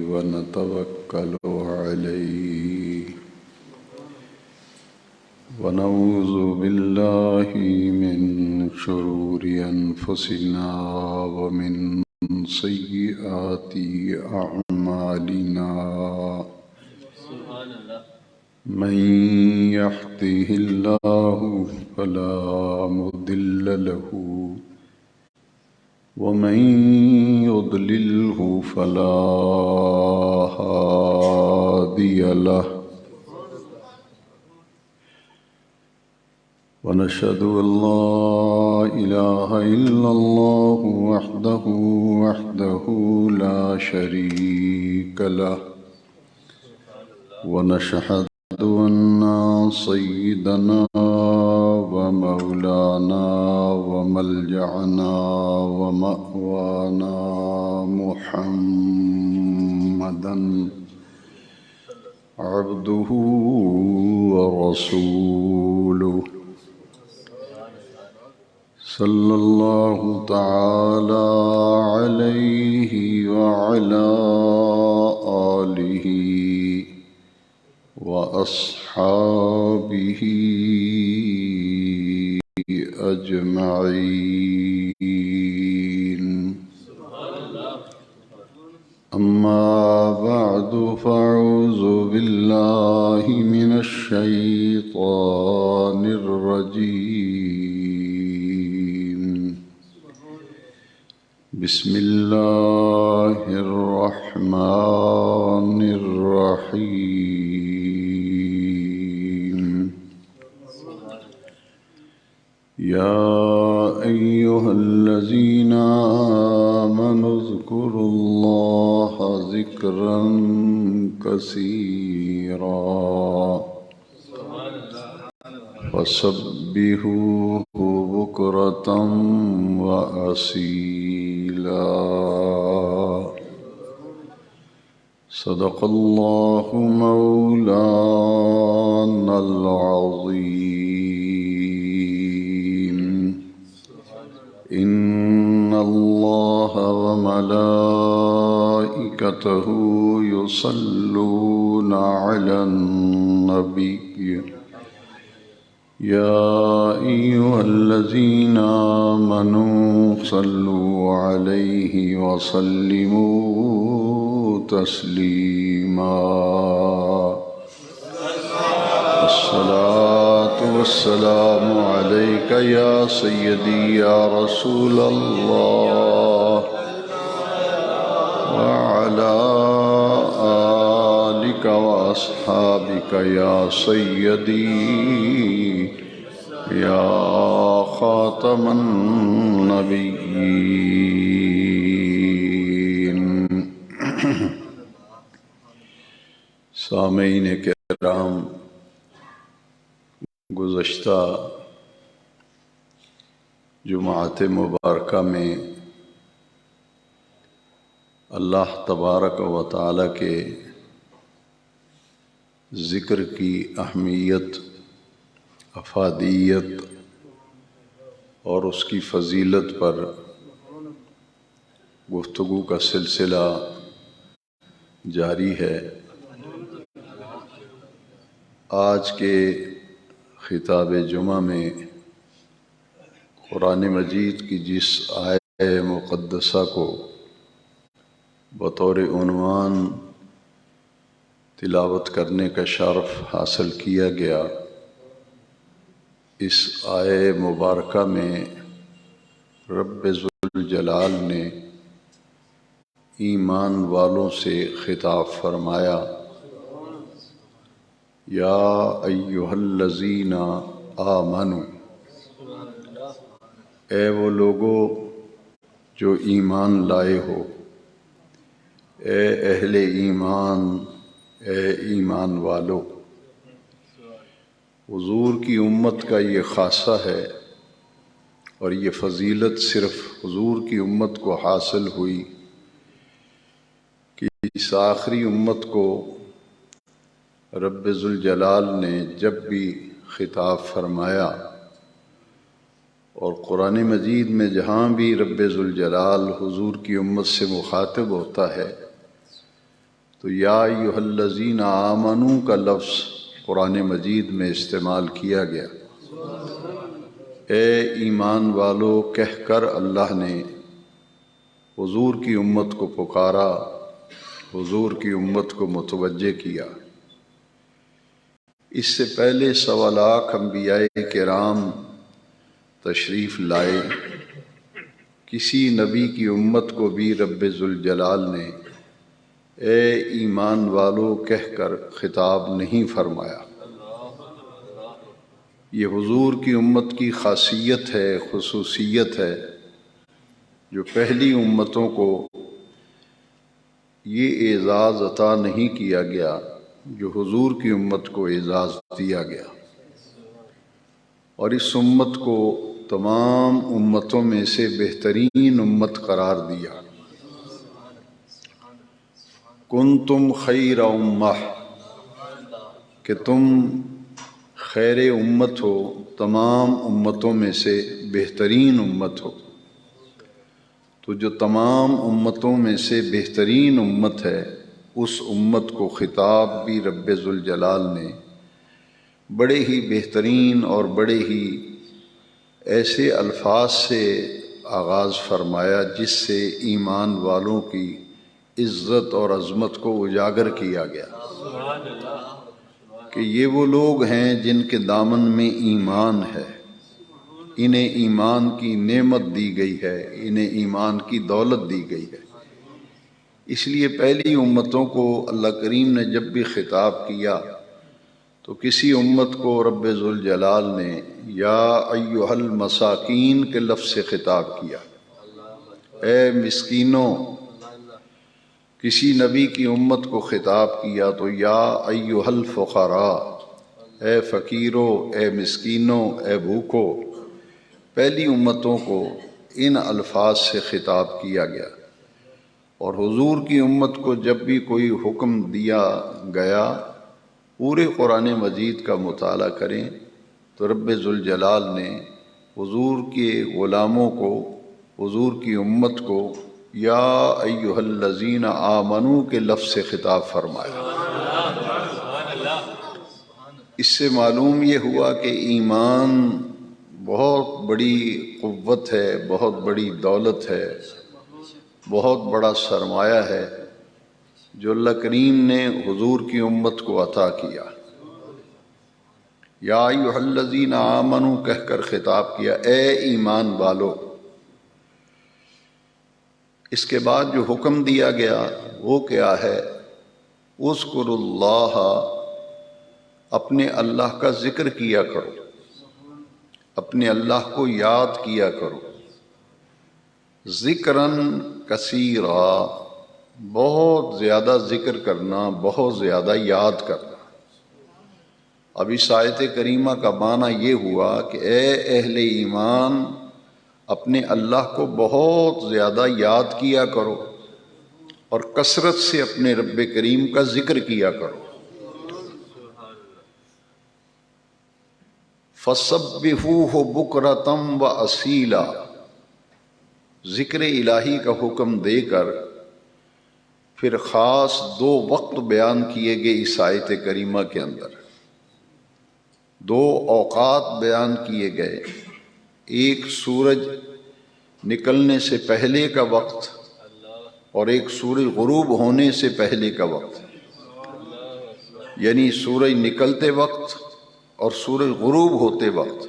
ونتوكل عليه ونعوذ بالله من شرور أنفسنا ومن سيئات أعمالنا من يهده الله فلا مضل له ومن يضلله فلا هادي له ونشهد أن لا إله إلا الله وحده لا شريك له ونشهد أن سيدنا ومولانا وملجأنا ومأوانا محمدا عبده ورسوله صلى الله تعالى عليه وعلى آله وأصحابه أجمعين أما بعد فأعوذ بالله من الشيطان الرجيم بسم الله الرحمن الرحيم يا أيها الذين آمنوا اذكروا الله ذكرا كثيرا وسبحوه بكرة وأصيلا صدق الله مولانا العظيم إن الله وملائكته يصلون على النبي يا أيها الذين آمنوا صلوا عليه وسلموا تسليما الصلاة والسلام عليك يا سيدي يا رسول الله وعلى آلك وأصحابك يا سيدي يا خاتم النبيين سامعین کرام، گزشتہ جمعۃ مبارکہ میں اللہ تبارک و تعالی کے ذکر کی اہمیت، افادیت اور اس کی فضیلت پر گفتگو کا سلسلہ جاری ہے۔ آج کے خطاب جمعہ میں قرآن مجید کی جس آیہ مقدسہ کو بطور عنوان تلاوت کرنے کا شرف حاصل کیا گیا، اس آیہ مبارکہ میں رب ذوالجلال نے ایمان والوں سے خطاب فرمایا، یا ایہا الذین آمنوا، اے وہ لوگو جو ایمان لائے ہو، اے اہل ایمان، اے ایمان والو۔ حضور کی امت کا یہ خاصہ ہے اور یہ فضیلت صرف حضور کی امت کو حاصل ہوئی کہ اس آخری امت کو رب ذوالجلال نے جب بھی خطاب فرمایا اور قرآن مجید میں جہاں بھی رب ذوالجلال حضور کی امت سے مخاطب ہوتا ہے تو یا ایھا الذین آمنو کا لفظ قرآن مجید میں استعمال کیا گیا۔ اے ایمان والو کہہ کر اللہ نے حضور کی امت کو پکارا، حضور کی امت کو متوجہ کیا۔ اس سے پہلے 1.25 لاکھ انبیاء کرام تشریف لائے، کسی نبی کی امت کو بھی رب ذوالجلال نے اے ایمان والو کہہ کر خطاب نہیں فرمایا۔ یہ حضور کی امت کی خاصیت ہے، خصوصیت ہے، جو پہلی امتوں کو یہ اعزاز عطا نہیں کیا گیا جو حضور کی امت کو اعزاز دیا گیا، اور اس امت کو تمام امتوں میں سے بہترین امت قرار دیا۔ کنتم خیر امہ، کہ تم خیر امت ہو، تمام امتوں میں سے بہترین امت ہو۔ تو جو تمام امتوں میں سے بہترین امت ہے، اس امت کو خطاب بھی رب ذوالجلال نے بڑے ہی بہترین اور بڑے ہی ایسے الفاظ سے آغاز فرمایا جس سے ایمان والوں کی عزت اور عظمت کو اجاگر کیا گیا کہ یہ وہ لوگ ہیں جن کے دامن میں ایمان ہے، انہیں ایمان کی نعمت دی گئی ہے، انہیں ایمان کی دولت دی گئی ہے۔ اس لیے پہلی امتوں کو اللہ کریم نے جب بھی خطاب کیا تو کسی امت کو رب ذوالجلال نے یا ایھا المساکین کے لفظ سے خطاب کیا، اے مسکینوں۔ کسی نبی کی امت کو خطاب کیا تو یا ایھا الفقراء، اے فقیرو، اے مسکینوں، اے بھوکو۔ پہلی امتوں کو ان الفاظ سے خطاب کیا گیا، اور حضور کی امت کو جب بھی کوئی حکم دیا گیا، پورے قرآن مجید کا مطالعہ کریں تو رب ذوالجلال نے حضور کے غلاموں کو، حضور کی امت کو یا ایھا الذین آمنو کے لفظ سے خطاب فرمایا۔ اس سے معلوم یہ ہوا کہ ایمان بہت بڑی قوت ہے، بہت بڑی دولت ہے، بہت بڑا سرمایہ ہے جو اللہ کریم نے حضور کی امت کو عطا کیا۔ یا ایھا الذین آمنو کہہ کر خطاب کیا، اے ایمان والو۔ اس کے بعد جو حکم دیا گیا وہ کیا ہے؟ اذکروا اللہ، اپنے اللہ کا ذکر کیا کرو، اپنے اللہ کو یاد کیا کرو۔ ذکراً کثیرا، بہت زیادہ ذکر کرنا، بہت زیادہ یاد کرنا۔ اب اس آیت کریمہ کا معنی یہ ہوا کہ اے اہل ایمان، اپنے اللہ کو بہت زیادہ یاد کیا کرو اور کثرت سے اپنے رب کریم کا ذکر کیا کرو۔ فَسَبِّحُوهُ بُكْرَةً وَأَصِيلًا، ذکر الہی کا حکم دے کر پھر خاص 2 وقت بیان کیے گئے اس آیت کریمہ کے اندر، 2 اوقات بیان کیے گئے۔ ایک سورج نکلنے سے پہلے کا وقت اور ایک سورج غروب ہونے سے پہلے کا وقت، یعنی سورج نکلتے وقت اور سورج غروب ہوتے وقت،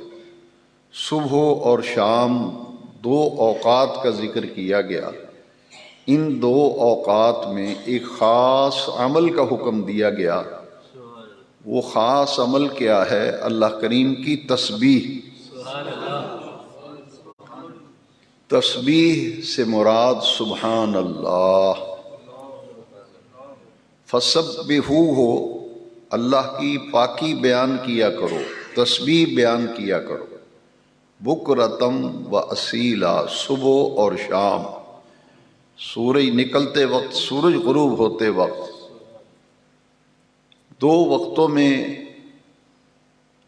صبح اور شام 2 اوقات کا ذکر کیا گیا۔ ان 2 اوقات میں ایک خاص عمل کا حکم دیا گیا۔ وہ خاص عمل کیا ہے؟ اللہ کریم کی تسبیح۔ تسبیح سے مراد سبحان اللہ۔ فَسَبِّحُوهُ، اللہ کی پاکی بیان کیا کرو، تسبیح بیان کیا کرو۔ بُكْرَةً وَأَصِيلًا، صبح اور شام، سورج نکلتے وقت، سورج غروب ہوتے وقت، 2 وقتوں میں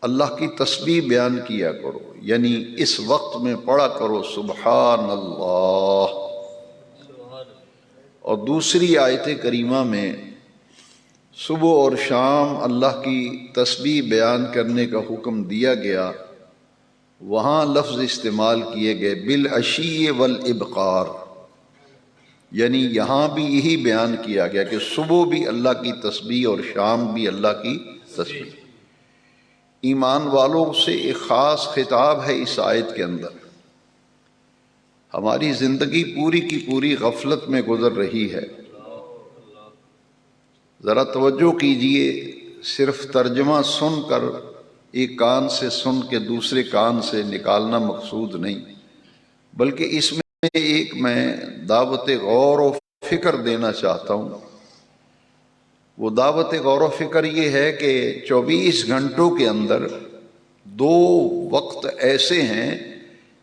اللہ کی تسبیح بیان کیا کرو، یعنی اس وقت میں پڑھا کرو سبحان اللہ۔ اور دوسری آیت کریمہ میں صبح اور شام اللہ کی تسبیح بیان کرنے کا حکم دیا گیا، وہاں لفظ استعمال کیے گئے بالعشی والابقار، یعنی یہاں بھی یہی بیان کیا گیا کہ صبح بھی اللہ کی تسبیح اور شام بھی اللہ کی تسبیح۔ ایمان والوں سے ایک خاص خطاب ہے اس آیت کے اندر۔ ہماری زندگی پوری کی پوری غفلت میں گزر رہی ہے، ذرا توجہ کیجئے، صرف ترجمہ سن کر ایک کان سے سن کے دوسرے کان سے نکالنا مقصود نہیں، بلکہ اس میں ایک میں دعوت غور و فکر دینا چاہتا ہوں۔ وہ دعوت غور و فکر یہ ہے کہ 24 گھنٹوں کے اندر 2 وقت ایسے ہیں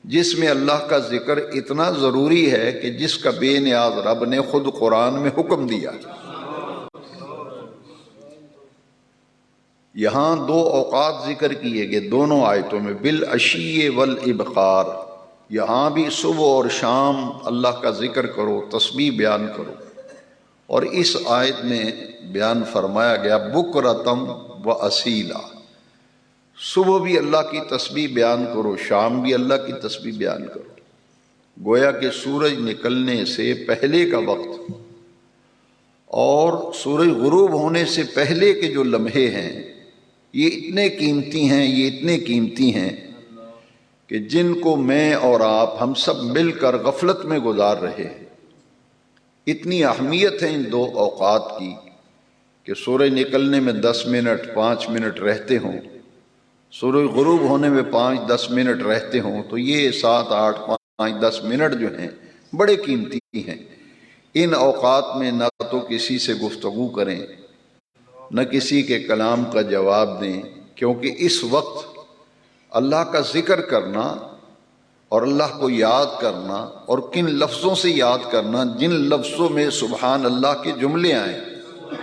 جس میں اللہ کا ذکر اتنا ضروری ہے کہ جس کا بے نیاز رب نے خود قرآن میں حکم دیا۔ یہاں 2 اوقات ذکر کیے گئے دونوں آیتوں میں، بالعشی والابقار، یہاں بھی صبح اور شام اللہ کا ذکر کرو، تسبیح بیان کرو، اور اس آیت میں بیان فرمایا گیا بکرتم و اصیلا، صبح بھی اللہ کی تسبیح بیان کرو، شام بھی اللہ کی تسبیح بیان کرو۔ گویا کہ سورج نکلنے سے پہلے کا وقت اور سورج غروب ہونے سے پہلے کے جو لمحے ہیں یہ اتنے قیمتی ہیں کہ جن کو میں اور آپ ہم سب مل کر غفلت میں گزار رہے ہیں۔ اتنی اہمیت ہے ان 2 اوقات کی کہ سورج نکلنے میں 10 منٹ 5 منٹ رہتے ہوں، سورج غروب ہونے میں 5-10 منٹ رہتے ہوں، تو یہ 7 8 5 10 منٹ جو ہیں بڑے قیمتی ہیں۔ ان اوقات میں نہ تو کسی سے گفتگو کریں، نہ کسی کے کلام کا جواب دیں، کیونکہ اس وقت اللہ کا ذکر کرنا اور اللہ کو یاد کرنا، اور کن لفظوں سے یاد کرنا، جن لفظوں میں سبحان اللہ کے جملے آئیں،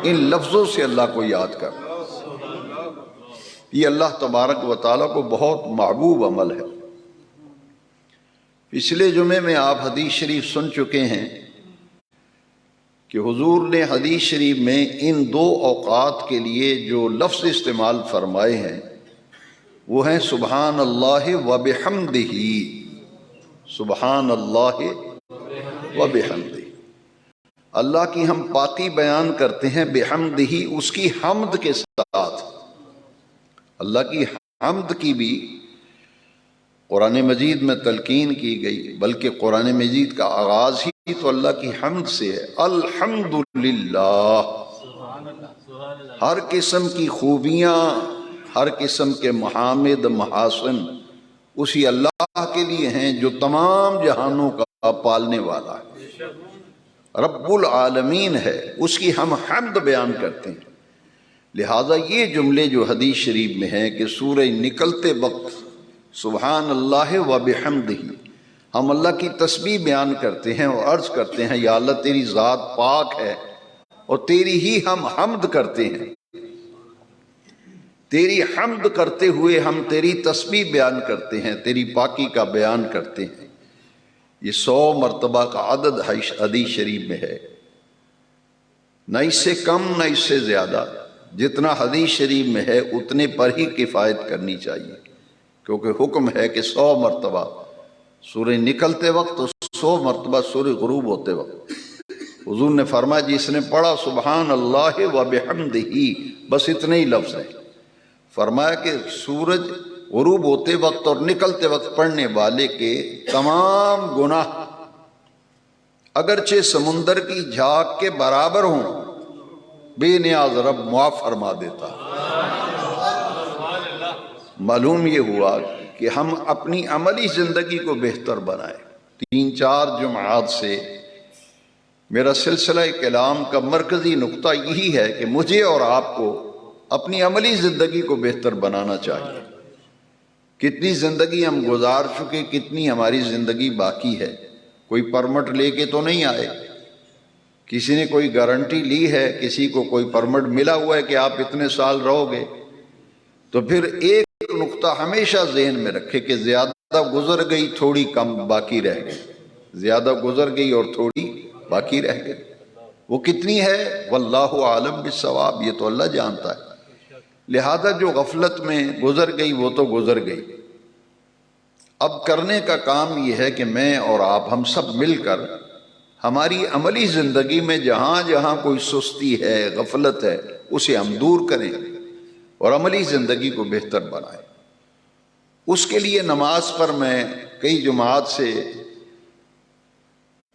ان لفظوں سے اللہ کو یاد کرنا، یہ اللہ تبارک و تعالیٰ کو بہت محبوب عمل ہے۔ پچھلے جمعے میں آپ حدیث شریف سن چکے ہیں کہ حضور نے حدیث شریف میں ان 2 اوقات کے لیے جو لفظ استعمال فرمائے ہیں وہ ہیں سبحان اللہ و بحمدہ، سبحان اللہ و بحمدہ، اللہ کی ہم پاکی بیان کرتے ہیں، بحمدہ، اس کی حمد کے ساتھ۔ اللہ کی حمد کی بھی قرآن مجید میں تلقین کی گئی، بلکہ قرآن مجید کا آغاز ہی تو اللہ کی حمد سے ہے، الحمدللہ، ہر قسم کی خوبیاں، ہر قسم کے محامد محاسن اسی اللہ کے لیے ہیں جو تمام جہانوں کا پالنے والا ہے، رب العالمین ہے، اس کی ہم حمد بیان کرتے ہیں۔ لہٰذا یہ جملے جو حدیث شریف میں ہیں کہ سورج نکلتے وقت سبحان اللہ و بحمدہ، ہم اللہ کی تسبیح بیان کرتے ہیں اور عرض کرتے ہیں یا اللہ تیری ذات پاک ہے اور تیری ہی ہم حمد کرتے ہیں، تیری حمد کرتے ہوئے ہم تیری تسبیح بیان کرتے ہیں، تیری پاکی کا بیان کرتے ہیں۔ یہ 100 مرتبہ کا عدد حدیث شریف میں ہے، نہ اس سے کم نہ اس سے زیادہ، جتنا حدیث شریف میں ہے اتنے پر ہی کفایت کرنی چاہیے، کیونکہ حکم ہے کہ 100 مرتبہ سورج نکلتے وقت اور 100 مرتبہ سورج غروب ہوتے وقت۔ حضور نے فرمایا جس نے پڑھا سبحان اللہ و بحمدہ، بس اتنے ہی لفظ ہیں، فرمایا کہ سورج غروب ہوتے وقت اور نکلتے وقت پڑھنے والے کے تمام گناہ اگرچہ سمندر کی جھاگ کے برابر ہوں، بے نیاز رب معاف فرما دیتا۔ معلوم یہ ہوا کہ ہم اپنی عملی زندگی کو بہتر بنائیں۔ 3-4 جمعات سے میرا سلسلہ کلام کا مرکزی نقطہ یہی ہے کہ مجھے اور آپ کو اپنی عملی زندگی کو بہتر بنانا چاہیے۔ کتنی زندگی ہم گزار چکے، کتنی ہماری زندگی باقی ہے۔ کوئی پرمٹ لے کے تو نہیں آئے، کسی نے کوئی گارنٹی لی ہے، کسی کو کوئی پرمٹ ملا ہوا ہے کہ آپ اتنے سال رہو گے، تو پھر ایک نقطہ ہمیشہ ذہن میں رکھے کہ زیادہ گزر گئی تھوڑی کم باقی رہ گئی، زیادہ گزر گئی اور تھوڑی باقی رہ گئی۔ وہ کتنی ہے؟ واللہ عالم بالصواب، یہ تو اللہ جانتا ہے۔ لہذا جو غفلت میں گزر گئی وہ تو گزر گئی۔ اب کرنے کا کام یہ ہے کہ میں اور آپ ہم سب مل کر ہماری عملی زندگی میں جہاں جہاں کوئی سستی ہے، غفلت ہے، اسے ہم دور کریں اور عملی زندگی کو بہتر بنائیں۔ اس کے لیے نماز پر میں کئی جماعت سے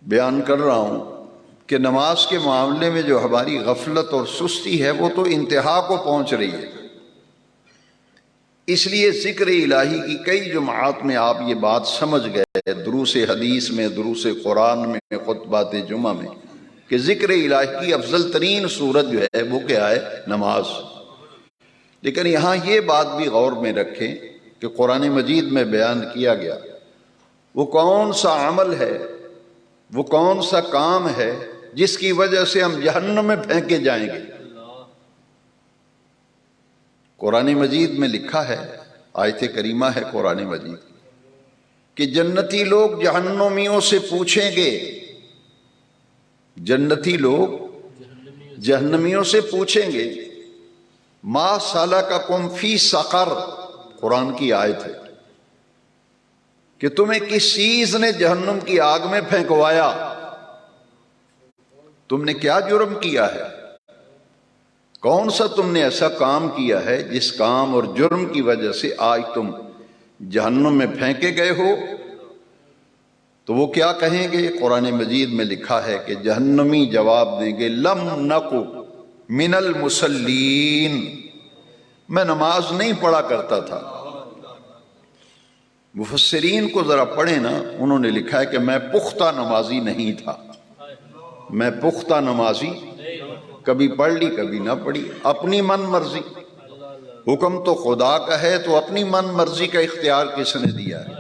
بیان کر رہا ہوں کہ نماز کے معاملے میں جو ہماری غفلت اور سستی ہے وہ تو انتہا کو پہنچ رہی ہے۔ اس لیے ذکر الہی کی کئی جماعت میں آپ یہ بات سمجھ گئے، دروس حدیث میں، دروس قرآن میں، خطبات جمعہ میں، کہ ذکر الہی کی افضل ترین صورت جو ہے وہ کیا ہے؟ نماز۔ لیکن یہاں یہ بات بھی غور میں رکھیں کہ قرآن مجید میں بیان کیا گیا وہ کون سا عمل ہے، وہ کون سا کام ہے جس کی وجہ سے ہم جہنم میں پھینکے جائیں گے۔ قرآن مجید میں لکھا ہے، آیت کریمہ ہے قرآن مجید کہ جنتی لوگ جہنمیوں سے پوچھیں گے، جنتی لوگ جہنمیوں سے پوچھیں گے، ما سلککم فی سقر، قرآن کی آیت ہے کہ تمہیں کس چیز نے جہنم کی آگ میں پھینکوایا، تم نے کیا جرم کیا ہے، کون سا تم نے ایسا کام کیا ہے جس کام اور جرم کی وجہ سے آج تم جہنم میں پھینکے گئے ہو۔ تو وہ کیا کہیں گے؟ قرآن مجید میں لکھا ہے کہ جہنمی جواب دیں گے، لم نکو من المصلین، میں نماز نہیں پڑھا کرتا تھا۔ مفسرین کو ذرا پڑھیں نا، انہوں نے لکھا ہے کہ میں پختہ نمازی نہیں تھا، میں پختہ نمازی، کبھی پڑھ لی کبھی نہ پڑھی، اپنی من مرضی، حکم تو خدا کا ہے تو اپنی من مرضی کا اختیار کس نے دیا ہے؟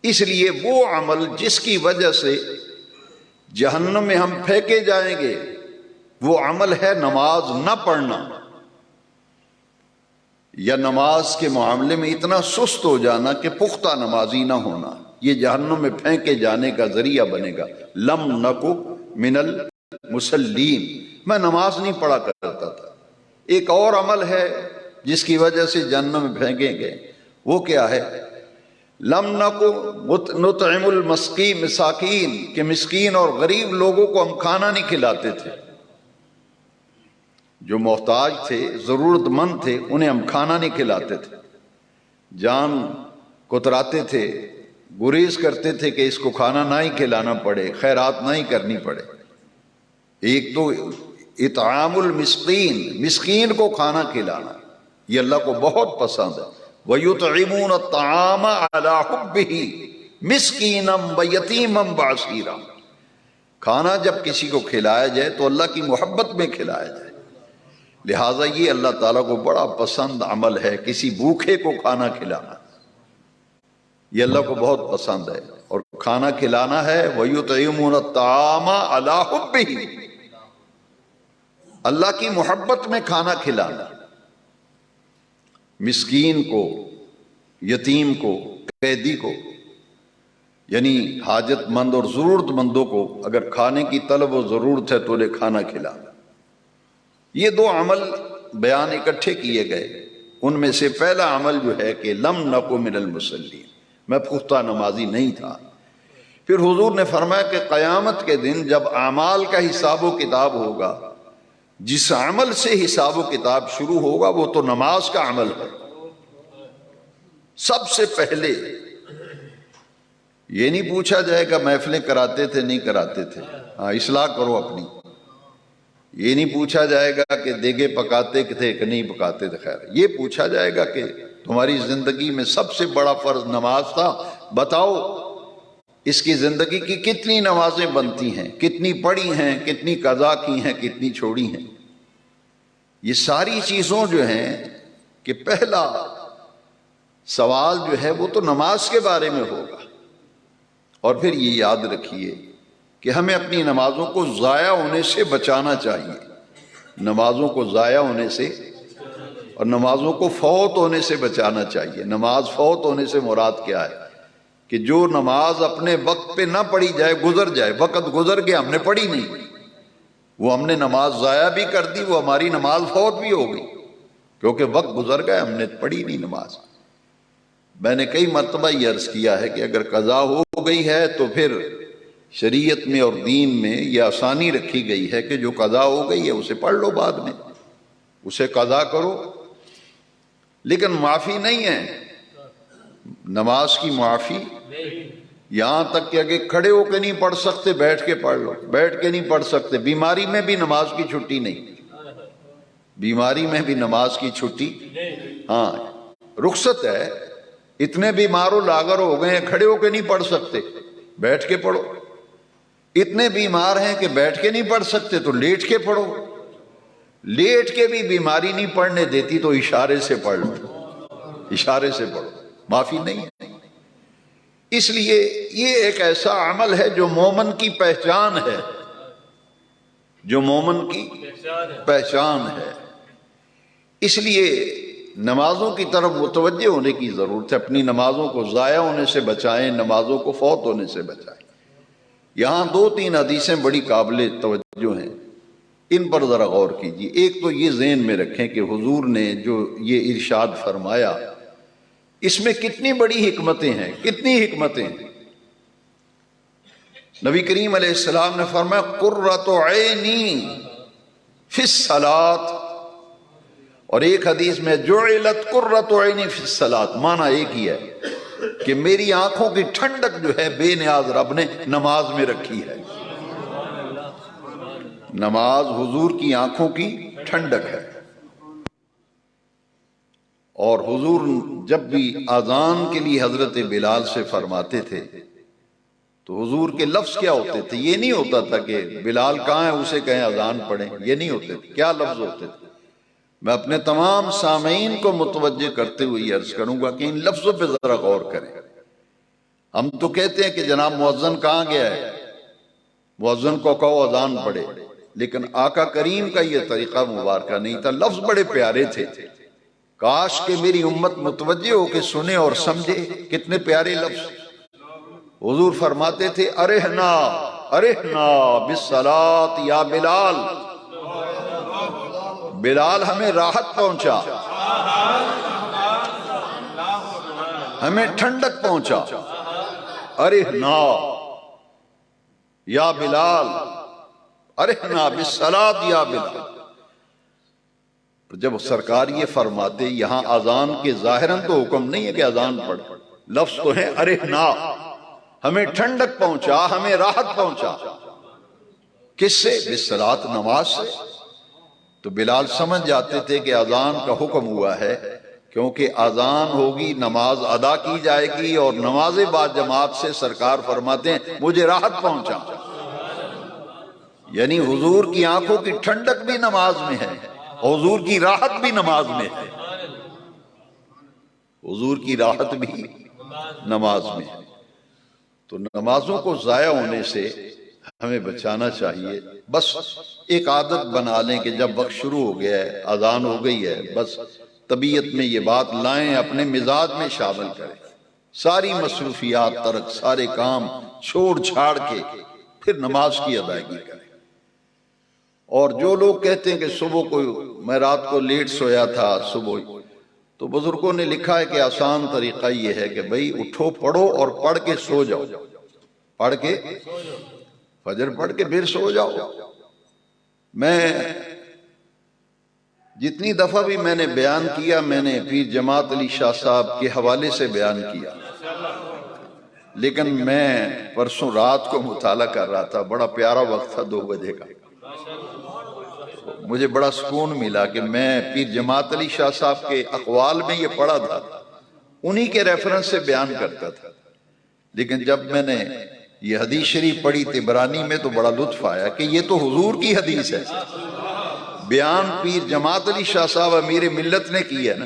اس لیے وہ عمل جس کی وجہ سے جہنم میں ہم پھینکے جائیں گے وہ عمل ہے نماز نہ پڑھنا، یا نماز کے معاملے میں اتنا سست ہو جانا کہ پختہ نمازی نہ ہونا، یہ جہنم میں پھینکے جانے کا ذریعہ بنے گا۔ لم نکو من المصلین، میں نماز نہیں پڑھا کرتا تھا۔ ایک اور عمل ہے جس کی وجہ سے جہنم میں پھینکیں گے، وہ کیا ہے؟ لم نکو نطعم المساکین، کہ مسکین اور غریب لوگوں کو ہم کھانا نہیں کھلاتے تھے، جو محتاج تھے، ضرورت مند تھے، انہیں ہم کھانا نہیں کھلاتے تھے، جان کتراتے تھے، گریز کرتے تھے کہ اس کو کھانا نہ ہی کھلانا پڑے، خیرات نہ ہی کرنی پڑے۔ ایک تو اطعام المسکین، مسکین کو کھانا کھلانا، یہ اللہ کو بہت پسند ہے۔ وَيُطْعِمُونَ الطَّعَامَ عَلَىٰ حُبِّهِ مِسْكِينًا وَيَتِيمًا وَأَسِيرًا، کھانا جب کسی کو کھلایا جائے تو اللہ کی محبت میں کھلایا جائے، لہٰذا یہ اللہ تعالیٰ کو بڑا پسند عمل ہے، کسی بھوکے کو کھانا کھلانا، یہ اللہ کو بہت پسند ہے۔ اور کھانا کھلانا ہے وَيُطْعِمُونَ الطَّعَامَ عَلَىٰ حُبِّهِ، اللہ کی محبت میں کھانا کھلانا، مسکین کو، یتیم کو، قیدی کو، یعنی حاجت مند اور ضرورت مندوں کو اگر کھانے کی طلب و ضرورت ہے تو انہیں کھانا کھلانا۔ یہ دو عمل بیان اکٹھے کیے گئے، ان میں سے پہلا عمل جو ہے کہ لم نکو من المصلین، میں پختہ نمازی نہیں تھا۔ پھر حضور نے فرمایا کہ قیامت کے دن جب اعمال کا حساب و کتاب ہوگا، جس عمل سے حساب و کتاب شروع ہوگا وہ تو نماز کا عمل ہے۔ سب سے پہلے یہ نہیں پوچھا جائے گا محفلیں کراتے تھے نہیں کراتے تھے، ہاں اصلاح کرو اپنی، یہ نہیں پوچھا جائے گا کہ دیگے پکاتے تھے کہ نہیں پکاتے تھے، خیر یہ پوچھا جائے گا کہ تمہاری زندگی میں سب سے بڑا فرض نماز تھا، بتاؤ اس کی زندگی کی کتنی نمازیں بنتی ہیں، کتنی پڑھی ہیں، کتنی قضا کی ہیں، کتنی چھوڑی ہیں۔ یہ ساری چیزوں جو ہیں کہ پہلا سوال جو ہے وہ تو نماز کے بارے میں ہوگا۔ اور پھر یہ یاد رکھیے کہ ہمیں اپنی نمازوں کو ضائع ہونے سے بچانا چاہیے، نمازوں کو ضائع ہونے سے اور نمازوں کو فوت ہونے سے بچانا چاہیے۔ نماز فوت ہونے سے مراد کیا ہے؟ کہ جو نماز اپنے وقت پہ نہ پڑھی جائے، گزر جائے، وقت گزر گیا ہم نے پڑھی نہیں، وہ ہم نے نماز ضائع بھی کر دی، وہ ہماری نماز فوت بھی ہو گئی، کیونکہ وقت گزر گیا، ہم نے پڑھی نہیں نماز۔ میں نے کئی مرتبہ یہ عرض کیا ہے کہ اگر قضا ہو گئی ہے تو پھر شریعت میں اور دین میں یہ آسانی رکھی گئی ہے کہ جو قضا ہو گئی ہے اسے پڑھ لو، بعد میں اسے قضا کرو، لیکن معافی نہیں ہے نماز کی، معافی یہاں تک کہ اگر کھڑے ہو کے نہیں پڑھ سکتے بیٹھ کے پڑھ لو، بیٹھ کے نہیں پڑھ سکتے، بیماری میں بھی نماز کی چھٹی نہیں، بیماری میں بھی نماز کی چھٹی، ہاں رخصت ہے۔ اتنے بیمار و لاغر ہو گئے ہیں کھڑے ہو کے نہیں پڑھ سکتے، بیٹھ کے پڑھو۔ اتنے بیمار ہیں کہ بیٹھ کے نہیں پڑھ سکتے تو لیٹ کے پڑھو، لیٹ کے بھی بیماری نہیں پڑھنے دیتی تو اشارے سے پڑھ لو، اشارے سے پڑھو، معافی نہیں ہے۔ اس لیے یہ ایک ایسا عمل ہے جو مومن کی پہچان ہے، جو مومن کی پہچان ہے۔ اس لیے نمازوں کی طرف متوجہ ہونے کی ضرورت ہے، اپنی نمازوں کو ضائع ہونے سے بچائیں، نمازوں کو فوت ہونے سے بچائیں۔ یہاں 2-3 حدیثیں بڑی قابل توجہ ہیں، ان پر ذرا غور کیجیے۔ ایک تو یہ ذہن میں رکھیں کہ حضور نے جو یہ ارشاد فرمایا اس میں کتنی بڑی حکمتیں ہیں، کتنی حکمتیں ہیں۔ نبی کریم علیہ السلام نے فرمایا قرۃ عینی فی الصلاۃ، اور ایک حدیث میں جعلت قرۃ عینی فی الصلاۃ، معنی ایک ہی ہے کہ میری آنکھوں کی ٹھنڈک جو ہے بے نیاز رب نے نماز میں رکھی ہے۔ نماز حضور کی آنکھوں کی ٹھنڈک ہے۔ اور حضور جب بھی اذان کے لیے حضرت بلال سے فرماتے تھے تو حضور کے لفظ کیا ہوتے تھے؟ یہ نہیں ہوتا تھا کہ بلال کہاں ہے اسے کہیں اذان پڑھیں، یہ نہیں ہوتے تھے۔ کیا لفظ ہوتے تھے؟ میں اپنے تمام سامعین کو متوجہ کرتے ہوئے عرض کروں گا کہ ان لفظوں پہ ذرا غور کریں۔ ہم تو کہتے ہیں کہ جناب مؤذن کہاں گیا ہے، مؤذن کو کہو اذان پڑھے، لیکن آقا کریم کا یہ طریقہ مبارکہ نہیں تھا۔ لفظ بڑے پیارے تھے، کاش کہ میری امت متوجہ ہو کے سنے اور سمجھے۔ کتنے پیارے لفظ! حضور فرماتے تھے ارحنا ارحنا بالصلاۃ یا بلال، بلال ہمیں راحت پہنچا، ہمیں ٹھنڈک پہنچا، ارحنا یا بلال، ارحنا بالصلاۃ یا بلال۔ جب سرکار یہ فرماتے، یہاں اذان کے ظاہراً تو حکم نہیں ہے کہ اذان پڑھ، لفظ تو ہے ارحنا، ہمیں ٹھنڈک پہنچا، ہمیں راحت پہنچا، کس سے؟ بالصلاۃ، نماز سے۔ تو بلال سمجھ جاتے تھے کہ اذان کا حکم ہوا ہے، کیونکہ اذان ہوگی نماز ادا کی جائے گی، اور نماز بعد جماعت سے سرکار فرماتے ہیں مجھے راحت پہنچا۔ یعنی حضور کی آنکھوں کی ٹھنڈک بھی نماز میں ہے، حضور کی راحت بھی نماز میں ہے، حضور کی راحت بھی نماز میں ہے۔ تو نمازوں کو ضائع ہونے سے ہمیں بچانا چاہیے۔ بس ایک عادت بنا لیں کہ جب وقت شروع ہو گیا ہے، اذان ہو گئی ہے، بس طبیعت میں یہ بات لائیں، اپنے مزاج میں شامل کریں، ساری مصروفیات ترک، سارے کام چھوڑ چھاڑ کے پھر نماز کی ادائیگی کریں۔ اور جو لوگ کہتے ہیں کہ صبح کو میں رات کو لیٹ سویا تھا صبح، تو بزرگوں نے لکھا ہے کہ آسان طریقہ یہ ہے کہ بھئی اٹھو، پڑھو اور پڑھ کے سو جاؤ، پڑھ کے فجر پڑھ کے پھر سو جاؤ۔ میں جتنی دفعہ بھی میں نے بیان کیا، میں نے پیر جماعت علی شاہ صاحب کے حوالے سے بیان کیا، لیکن میں پرسوں رات کو مطالعہ کر رہا تھا، بڑا پیارا وقت تھا 2 بجے کا، مجھے بڑا سکون ملا کہ میں پیر جماعت علی شاہ صاحب کے اقوال میں یہ پڑھا تھا، انہی کے ریفرنس سے بیان کرتا تھا۔ لیکن جب میں نے یہ حدیث شریف پڑھی طبرانی میں تو بڑا لطف آیا کہ یہ تو حضور کی حدیث ہے، بیان پیر جماعت علی شاہ صاحب امیر ملت نے کی ہے نا،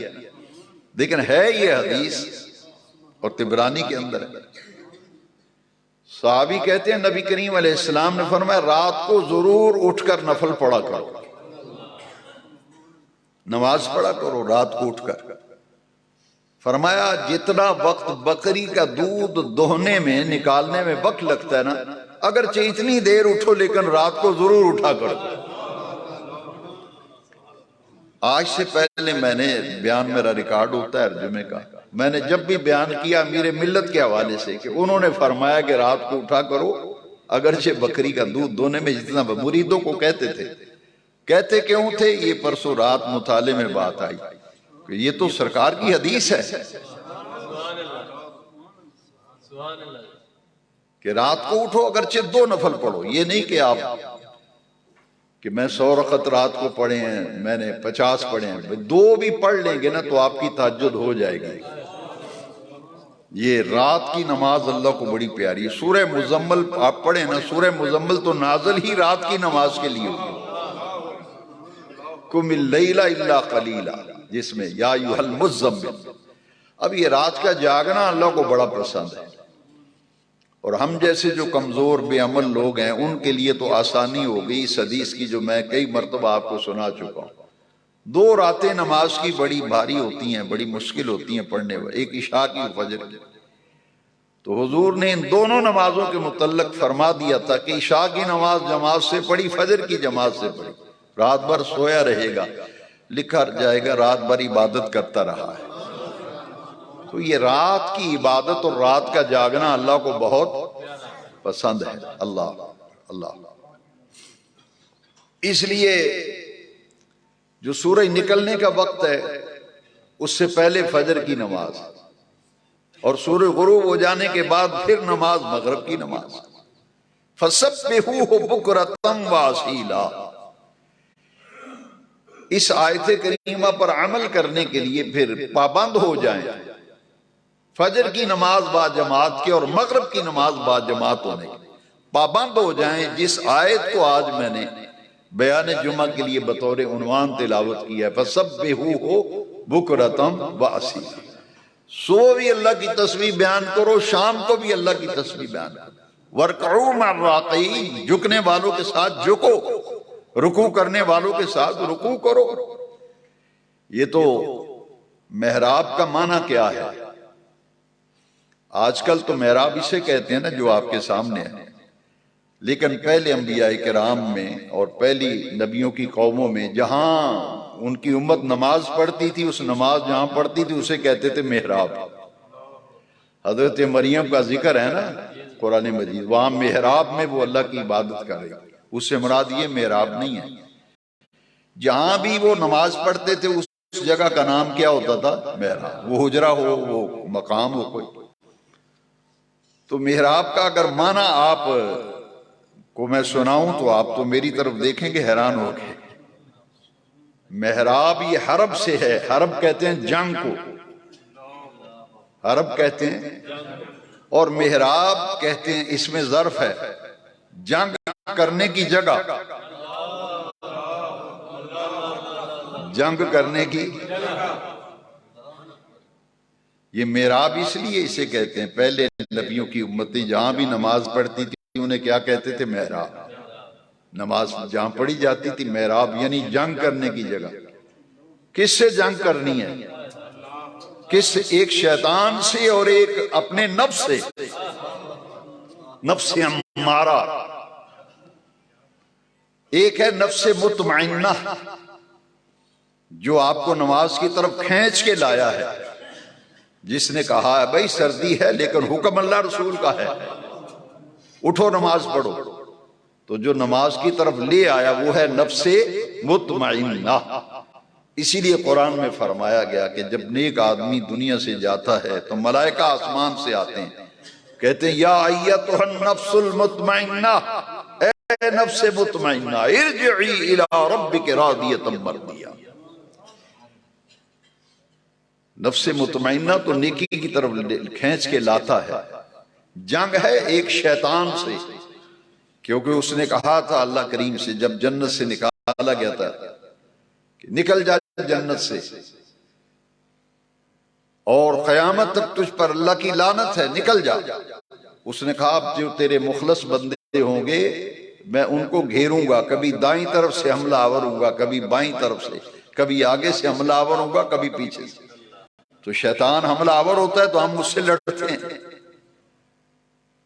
لیکن ہے یہ حدیث اور طبرانی کے اندر ہے۔ صحابی کہتے ہیں نبی کریم علیہ السلام نے فرمایا رات کو ضرور اٹھ کر نفل پڑھا کرو، نماز پڑھا کرو رات کو اٹھ کر۔ فرمایا جتنا وقت بکری کا دودھ دوہنے میں نکالنے میں وقت لگتا ہے نا، اگرچہ اتنی دیر اٹھو لیکن رات کو ضرور اٹھا کرو۔ آج سے پہلے میں نے بیان، میرا ریکارڈ ہوتا ہے جمعے کا، میں نے جب بھی بیان کیا امیر ملت کے حوالے سے کہ انہوں نے فرمایا کہ رات کو اٹھا کرو، اگرچہ بکری کا دودھ دونے میں جتنا مریدوں کو کہتے تھے، کہتے کیوں تھے؟ یہ پرسوں رات مطالعے میں بات آئی کہ یہ تو سرکار کی حدیث ہے کہ رات کو اٹھو اگرچہ 2 نفل پڑھو، یہ نہیں کہ آپ کہ میں 100 رکعت رات کو پڑھے ہیں، میں نے 50 پڑھے ہیں، 2 بھی پڑھ لیں گے نا تو آپ کی تہجد ہو جائے گی۔ یہ رات کی نماز اللہ کو بڑی پیاری ہے۔ سورہ مزمل آپ پڑھیں نا، سورہ مزمل تو نازل ہی رات کی نماز کے لیے ہوئی، قم اللیل الا قلیلا، جس میں یا ایھا المزمل۔ اب یہ رات کا جاگنا اللہ کو بڑا پسند ہے، اور ہم جیسے جو کمزور بے عمل لوگ ہیں ان کے لیے تو آسانی ہو گئی اس حدیث کی جو میں کئی مرتبہ آپ کو سنا چکا ہوں۔ 2 راتیں نماز کی بڑی بھاری ہوتی ہیں، بڑی مشکل ہوتی ہیں پڑھنے میں، ایک عشاء کی فجر کی۔ تو حضور نے ان دونوں نمازوں کے متعلق فرما دیا تھا کہ عشاء کی نماز جماعت سے پڑھی، فجر کی جماعت سے پڑھی، رات بھر سویا رہے گا، لکھا جائے گا رات بھر عبادت کرتا رہا ہے۔ تو یہ رات کی عبادت اور رات کا جاگنا اللہ کو بہت پسند ہے۔ اللہ اس لیے جو سورج نکلنے کا وقت ہے اس سے پہلے فجر کی نماز، اور سورج غروب ہو جانے کے بعد پھر نماز مغرب کی نماز۔ فَسَبِّحُوهُ بُكْرَةً وَأَصِيلًا۔ اس آیت کریمہ پر عمل کرنے کے لیے پھر پابند ہو جائیں، فجر کی نماز با جماعت کے اور مغرب کی نماز با جماعت ہونے کے پابند ہو جائیں۔ جس آیت کو آج میں نے بیان جمعہ کے لیے بطور عنوان تلاوت کیا ہے، فَسَبِّحُوهُ بُكْرَةً وَأَصِيلًا۔ صبح بھی اللہ کی تسبیح بیان کرو، شام کو بھی اللہ کی تسبیح بیان کرو۔ وَارْكَعُوا مَعَ الرَّاكِعِينَ، جھکنے والوں کے ساتھ جھکو، رکوع کرنے والوں کے ساتھ رکوع کرو۔ یہ تو محراب کا معنی کیا ہے؟ آج کل تو محراب اسے کہتے ہیں نا جو آپ کے سامنے ہے، لیکن پہلے انبیاء کرام میں اور پہلی نبیوں کی قوموں میں جہاں ان کی امت نماز پڑھتی تھی، اس نماز جہاں پڑھتی تھی اسے کہتے تھے محراب۔ حضرت مریم کا ذکر ہے نا قرآن مجید، وہاں محراب میں وہ اللہ کی عبادت کر رہی، اس سے مراد یہ محراب نہیں ہے۔ جہاں بھی وہ نماز پڑھتے تھے اس جگہ کا نام کیا ہوتا تھا؟ محراب۔ وہ حجرہ ہو، وہ مقام ہو کوئی۔ تو محراب کا اگر معنی آپ کو میں سناؤں تو آپ تو میری طرف دیکھیں کہ حیران ہو گئے۔ محراب یہ حرب سے ہے، حرب کہتے ہیں جنگ کو، حرب کہتے ہیں، اور محراب کہتے ہیں اس میں ظرف ہے، جنگ کرنے کی جگہ، جنگ کرنے کی۔ یہ محراب اس لیے اسے کہتے ہیں، پہلے نبیوں کی امتیں جہاں بھی نماز پڑھتی تھی انہیں کیا کہتے تھے؟ محراب۔ نماز جہاں پڑھی جاتی تھی محراب، یعنی جنگ کرنے کی جگہ۔ کس سے جنگ کرنی ہے؟ کس؟ ایک شیطان سے اور ایک اپنے نفس سے، نفس امارہ۔ ایک ہے نفس مطمئنہ جو آپ کو نماز کی طرف کھینچ کے لایا ہے، جس نے کہا ہے بھائی سردی ہے لیکن حکم اللہ رسول کا ہے، اٹھو نماز پڑھو، تو جو نماز کی طرف لے آیا وہ ہے نفس مطمئنہ۔ اسی لیے قرآن میں فرمایا گیا کہ جب نیک آدمی دنیا سے جاتا ہے تو ملائکہ آسمان سے آتے ہیں، کہتے ہیں یا ایتھا النفس المطمئنہ، اے نفس مطمئنہ ارجعی الی ربک راضیۃ مرضیہ۔ نفس مطمئنہ تو نیکی کی طرف کھینچ کے لاتا ہے۔ جنگ ہے ایک شیطان سے، کیونکہ اس نے کہا تھا اللہ کریم سے جب جنت سے نکالا گیا تھا کہ نکل جا جنت سے، اور قیامت تک تجھ پر اللہ کی لعنت ہے، نکل جا۔ اس نے کہا اب جو تیرے مخلص بندے ہوں گے میں ان کو گھیروں گا، کبھی دائیں طرف سے حملہ آور ہوں گا، کبھی بائیں طرف سے، کبھی آگے سے حملہ آور ہوں گا، کبھی پیچھے سے۔ تو شیطان حملہ آور ہوتا ہے تو ہم اس سے لڑتے ہیں،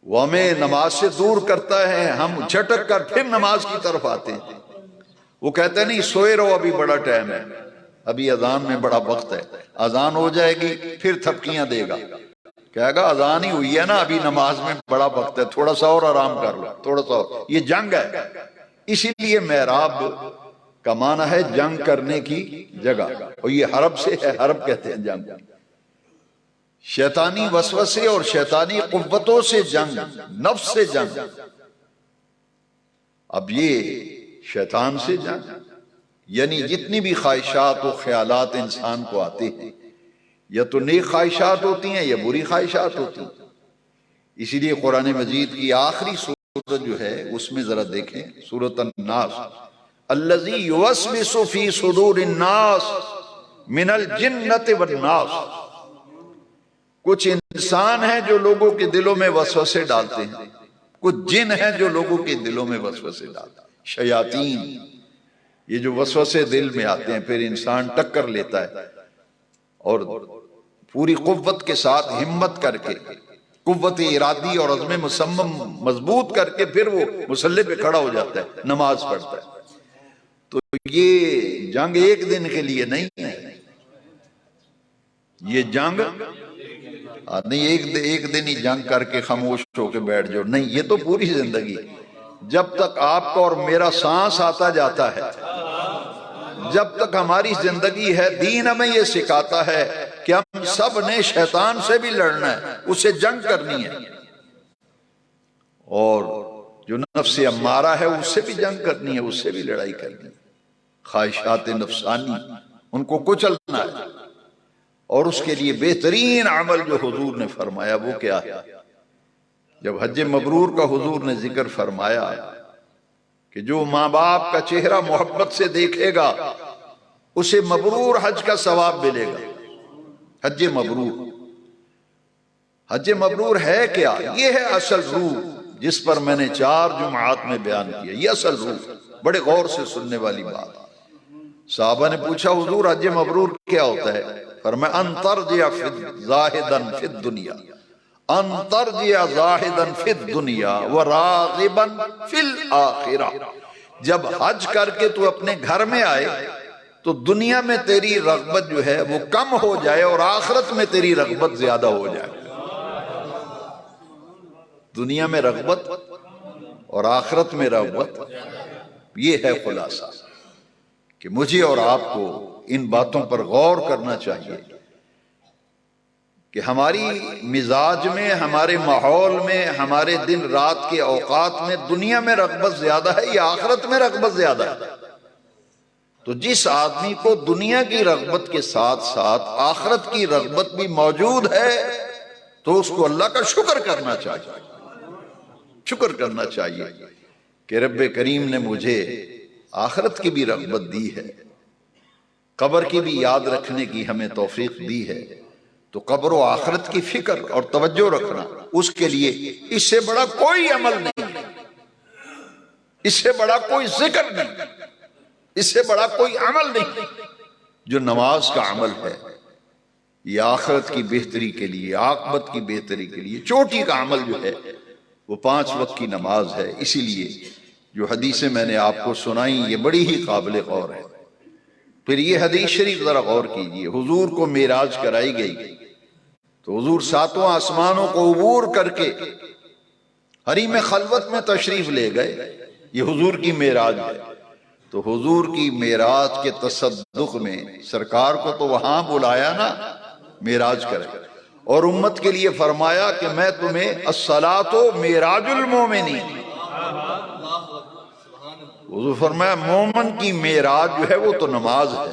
وہ ہمیں نماز سے دور کرتا ہے، ہم جھٹک کر پھر نماز کی طرف آتے ہیں۔ وہ کہتے ہیں نہیں سوئے رہو ابھی بڑا ٹائم ہے، ابھی اذان میں بڑا وقت ہے، اذان ہو جائے گی پھر تھپکیاں دے گا، کہے گا اذان ہی ہوئی ہے نا، ابھی نماز میں بڑا وقت ہے، تھوڑا سا اور آرام کر لو، تھوڑا سا اور۔ یہ جنگ ہے، اسی لیے محراب کا معنی ہے جنگ کرنے کی جگہ، اور یہ حرب سے ہے، حرب کہتے ہیں جنگ، شیطانی وسوسے اور شیطانی قوتوں سے جنگ، نفس سے جنگ۔ اب یہ شیطان سے جنگ، یعنی جتنی بھی خواہشات و خیالات انسان کو آتے ہیں، یا تو نیک خواہشات ہوتی ہیں یا بری خواہشات ہوتی ہیں۔ اسی لیے قرآن مجید کی آخری سورت جو ہے اس میں ذرا دیکھیں، سورۃ الناس، الذی یوسوس فی صدور الناس من الجنۃ والناس۔ کچھ انسان ہیں جو لوگوں کے دلوں میں وسوسے ڈالتے ہیں، کچھ جن ہیں جو لوگوں کے دلوں میں وسوسے ڈالتے ہیں، شیاطین۔ یہ جو وسوسے دل میں آتے ہیں پھر انسان ٹکر لیتا ہے اور پوری قوت کے ساتھ ہمت کر کے، قوت ارادی اور عزم مصمم مضبوط کر کے پھر وہ مصلی پہ کھڑا ہو جاتا ہے، نماز پڑھتا ہے۔ تو یہ جنگ ایک دن کے لیے نہیں ہے، یہ جنگ نہیں ایک دن ہی جنگ کر کے خاموش ہو کے بیٹھ جاؤ، نہیں، یہ تو پوری زندگی، جب تک آپ کا اور میرا سانس آتا جاتا ہے، جب تک ہماری زندگی ہے، دین ہمیں یہ سکھاتا ہے کہ ہم سب نے شیطان سے بھی لڑنا ہے، اسے جنگ کرنی ہے، اور جو نفس امارہ ہے اس سے بھی جنگ کرنی ہے، اس سے بھی لڑائی کرنی ہے، خواہشات نفسانی ان کو کچلنا ہے۔ اور اس کے لیے بہترین عمل جو حضور نے فرمایا وہ کیا ہے؟ جب حج مبرور کا حضور نے ذکر فرمایا کہ جو ماں باپ کا چہرہ محبت سے دیکھے گا اسے مبرور حج کا ثواب ملے گا۔ حج مبرور، حج مبرور ہے کیا؟ یہ ہے اصل روح جس پر میں نے 4 جمعات میں بیان کیا، یہ اصل روح، بڑے غور سے سننے والی بات۔ صحابہ نے پوچھا حضور حج مبرور کیا ہوتا ہے؟ فرمایا ان ترجع زاہدا فی الدنیا، ان ترجع زاہدا فی الدنیا وراغبا فی الآخرہ۔ جب حج کر کے تو اپنے گھر میں آئے تو دنیا میں تیری رغبت جو ہے وہ کم ہو جائے اور آخرت میں تیری رغبت زیادہ ہو جائے۔ دنیا میں رغبت اور آخرت میں رغبت، یہ ہے خلاصہ کہ مجھے اور آپ کو ان باتوں پر غور کرنا چاہیے کہ ہماری مزاج میں، ہمارے ماحول میں، ہمارے دن رات کے اوقات میں دنیا میں رغبت زیادہ ہے یا آخرت میں رغبت زیادہ ہے؟ تو جس آدمی کو دنیا کی رغبت کے ساتھ ساتھ آخرت کی رغبت بھی موجود ہے تو اس کو اللہ کا شکر کرنا چاہیے، شکر کرنا چاہیے کہ رب کریم نے مجھے آخرت کی بھی رغبت دی ہے، قبر کی بھی یاد رکھنے کی ہمیں توفیق دی ہے، تو قبر و آخرت کی فکر اور توجہ رکھنا، اس کے لیے اس سے بڑا کوئی عمل نہیں، اس سے بڑا کوئی ذکر نہیں، اس سے بڑا کوئی عمل نہیں جو نماز کا عمل ہے۔ یہ آخرت کی بہتری کے لیے، عاقبت کی بہتری کے لیے چوٹی کا عمل جو ہے وہ 5 وقت کی نماز ہے۔ اسی لیے جو حدیثیں میں نے آپ کو سنائیں یہ بڑی ہی قابل غور ہے۔ پھر یہ حدیث شریف ذرا غور کیجئے، حضور کو معراج کرائی گئی تو حضور 7 آسمانوں کو عبور کر کے حریم خلوت میں تشریف لے گئے، یہ حضور کی معراج ہے۔ تو حضور کی معراج کے تصدق میں سرکار کو تو وہاں بلایا نا معراج کرے، اور امت کے لیے فرمایا کہ میں تمہیں الصلاۃ معراج المومنین، حضور فرمایا مومن کی معراج جو ہے وہ تو نماز ہے،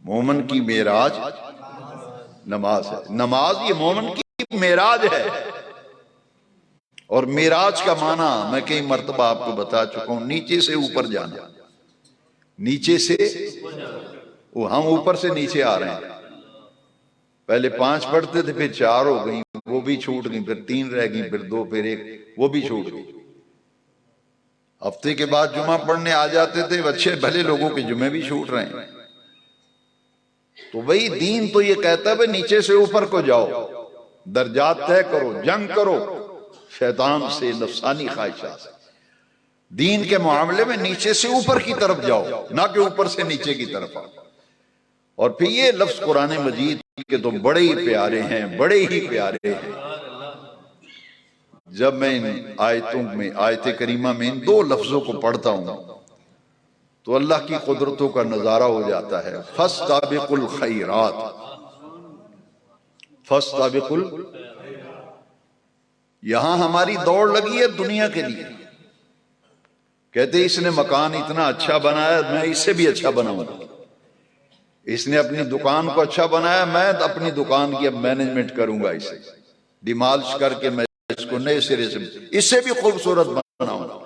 مومن کی معراج نماز ہے، نماز یہ مومن کی معراج ہے۔ اور معراج کا معنی میں کئی مرتبہ آپ کو بتا چکا ہوں، نیچے سے اوپر جانا، نیچے سے وہ ہم اوپر سے نیچے آ رہے ہیں، پہلے 5 پڑھتے تھے پھر 4 ہو گئی، وہ بھی چھوٹ گئی، پھر 3 رہ گئی، پھر 2، پھر 1، وہ بھی چھوٹ گئی۔ ہفتے کے بعد جمعہ پڑھنے آ جاتے تھے، اچھے بھلے لوگوں کے جمعے بھی چھوٹ رہے ہیں۔ تو وہی دین تو یہ کہتا ہے نیچے سے اوپر کو جاؤ، درجات طے کرو، جنگ کرو شیطان سے، نفسانی خواہشات سے۔ دین کے معاملے میں نیچے سے اوپر کی طرف جاؤ، نہ کہ اوپر سے نیچے کی طرف آؤ۔ اور پھر یہ لفظ قرآن مجید کے تو بڑے ہی پیارے ہیں، بڑے ہی پیارے ہیں۔ جب میں ان آیتوں میں، آیت کریمہ میں ان دو لفظوں کو پڑھتا ہوں تو اللہ کی قدرتوں کا نظارہ ہو جاتا ہے۔ فَاسْتَابِقُوا الْخَيْرَاتِ، فَاسْتَابِقُوا یہاں ہماری دوڑ لگی ہے دنیا کے لیے۔ کہتے اس نے مکان اتنا اچھا بنایا، میں اس سے بھی اچھا بناؤں گا۔ اس نے اپنی دکان کو اچھا بنایا، میں اپنی دکان کی اب مینجمنٹ کروں گا، اسے ڈیمالش کر کے میں اس کو نئے سرے سے اس سے بھی خوبصورت بناؤں گا،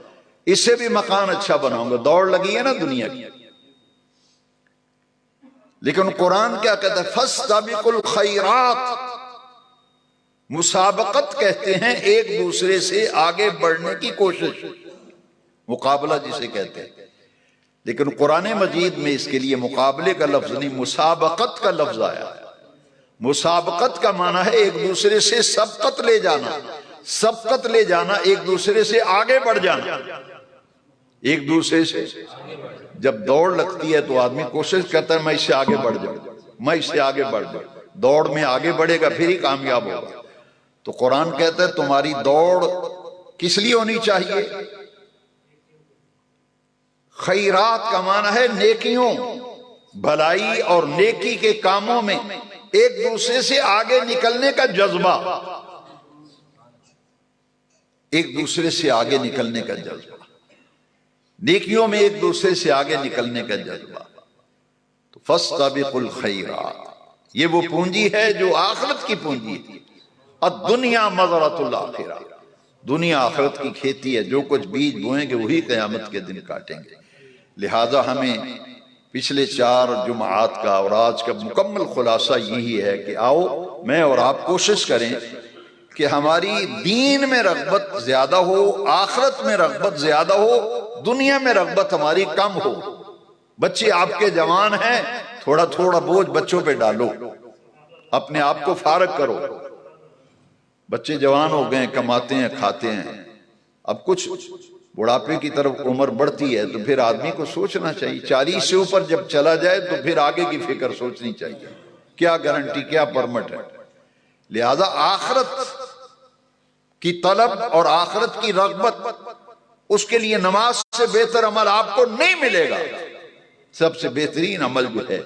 اس سے بھی مکان اچھا بناؤں گا۔ دوڑ لگی ہے نا دنیا کی۔ لیکن قرآن کیا کہتا ہے؟ فَاسْتَابِقُوا الْخَيْرَاتِ، مسابقت کہتے ہیں ایک دوسرے سے آگے بڑھنے کی کوشش، مقابلہ جسے کہتے ہیں۔ لیکن قرآن مجید میں اس کے لیے مقابلے کا لفظ نہیں، مسابقت کا لفظ آیا ہے۔ مسابقت کا معنی ہے ایک دوسرے سے سبقت لے جانا، سبقت لے جانا، ایک دوسرے سے آگے بڑھ جانا، ایک دوسرے سے۔ جب دوڑ لگتی ہے تو آدمی کوشش کرتا ہے میں اس سے آگے بڑھ جاؤں، میں اس سے آگے بڑھ جاؤں۔ دوڑ میں آگے بڑھے گا پھر ہی کامیاب ہوگا۔ تو قرآن کہتا ہے تمہاری دوڑ کس لیے ہونی چاہیے؟ خیرات کا معنی ہے نیکیوں، بھلائی اور نیکی کے کاموں میں ایک دوسرے سے آگے نکلنے کا جذبہ، ایک دوسرے سے آگے نکلنے کا جذبہ، نیکیوں میں ایک دوسرے سے آگے نکلنے کا جذبہ۔ تو فَاسْتَابِقُوا الْخَيْرَاتِ، یہ وہ پونجی ہے جو آخرت کی پونجی ہے۔ الدنیا مزرعۃ الآخرہ، دنیا آخرت کی کھیتی ہے، جو کچھ بیج بوئیں گے وہی قیامت کے دن کاٹیں گے۔ لہٰذا ہمیں پچھلے 4 جمعات کا اور آج کا مکمل خلاصہ یہی ہے کہ آؤ میں اور آپ کوشش کریں کہ ہماری دین میں رغبت زیادہ ہو، آخرت میں رغبت زیادہ ہو، دنیا میں رغبت ہماری کم ہو۔ بچے آپ کے جوان ہیں، تھوڑا تھوڑا بوجھ بچوں پہ ڈالو، اپنے آپ کو فارغ کرو۔ بچے جوان ہو گئے، کماتے ہیں، کھاتے ہیں، اب کچھ بڑھاپے کی طرف عمر بڑھتی ہے تو پھر آدمی کو سوچنا چاہیے، 40 سے اوپر جب چلا جائے تو پھر آگے کی فکر سوچنی چاہیے، کیا گارنٹی، کیا پرمٹ ہے۔ لہذا آخرت کی طلب اور آخرت کی رغبت، اس کے لیے نماز سے بہتر عمل آپ کو نہیں ملے گا۔ سب سے بہترین عمل جو ہے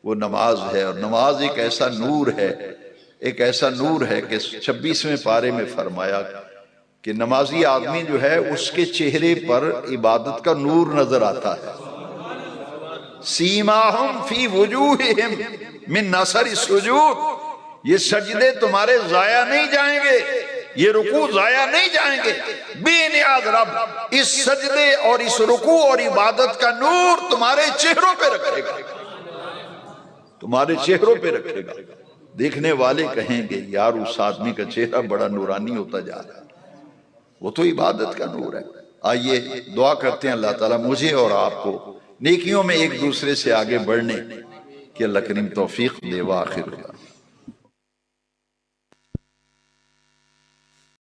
وہ نماز ہے، اور نماز ایک ایسا نور ہے، ایک ایسا نور ہے کہ 26ویں پارے میں فرمایا کہ نمازی آدمی جو ہے اس کے چہرے پر عبادت کا نور نظر آتا ہے۔ سیماہم فی وجوہہم من نثر السجود، یہ سجدے تمہارے ضائع نہیں جائیں گے، یہ رکوع ضائع نہیں جائیں گے۔ بے نیاز رب اس سجدے اور اس رکوع اور عبادت کا نور تمہارے چہروں پہ رکھے گا، تمہارے چہروں پہ رکھے گا۔ دیکھنے والے کہیں گے یار اس آدمی کا چہرہ بڑا نورانی ہوتا جا رہا ہے، وہ تو عبادت کا نور ہے۔ آئیے دعا کرتے ہیں اللہ تعالیٰ مجھے اور آپ کو نیکیوں میں ایک دوسرے سے آگے بڑھنے کی اللہ کریم توفیق دے۔ وآخر